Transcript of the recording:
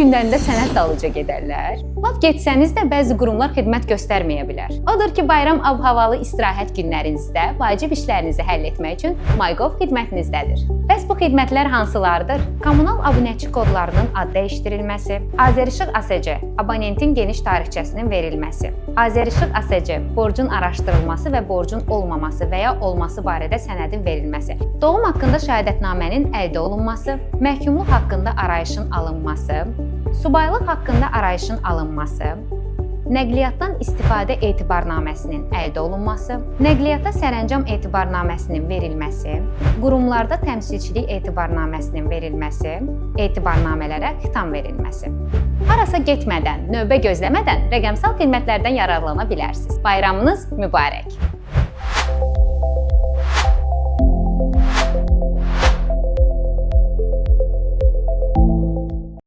günlərində sənəd dalınca gedərlər. Lap getsəniz də bəzi qurumlar xidmət göstərməyə bilər. Odur ki, bayram ab-havalı istirahət günlərinizdə vacib işlərinizi həll etmək üçün MyGov xidmətinizdədir. Bəs bu xidmətlər hansılardır? Kommunal abunəçi kodlarının ad dəyişdirilməsi, Azərişıq ASC abonentin geniş tarixçəsinin verilməsi, Azərişıq ASC borcun araşdırılması və borcun olmaması və ya olması barədə sənədin verilməsi, doğum haqqında şəhadətnamənin əldə olunması, məhkumluq haqqında arayışın alınması, subaylıq haqqında arayışın alınması, nəqliyyatdan istifadə etibarnaməsinin əldə olunması, nəqliyyata sərəncam etibarnaməsinin verilməsi, qurumlarda təmsilçilik etibarnaməsinin verilməsi, etibarnamələrə xitam verilməsi. Harasa getmədən, növbə gözləmədən rəqəmsal xidmətlərdən yararlana bilərsiniz. Bayramınız mübarək!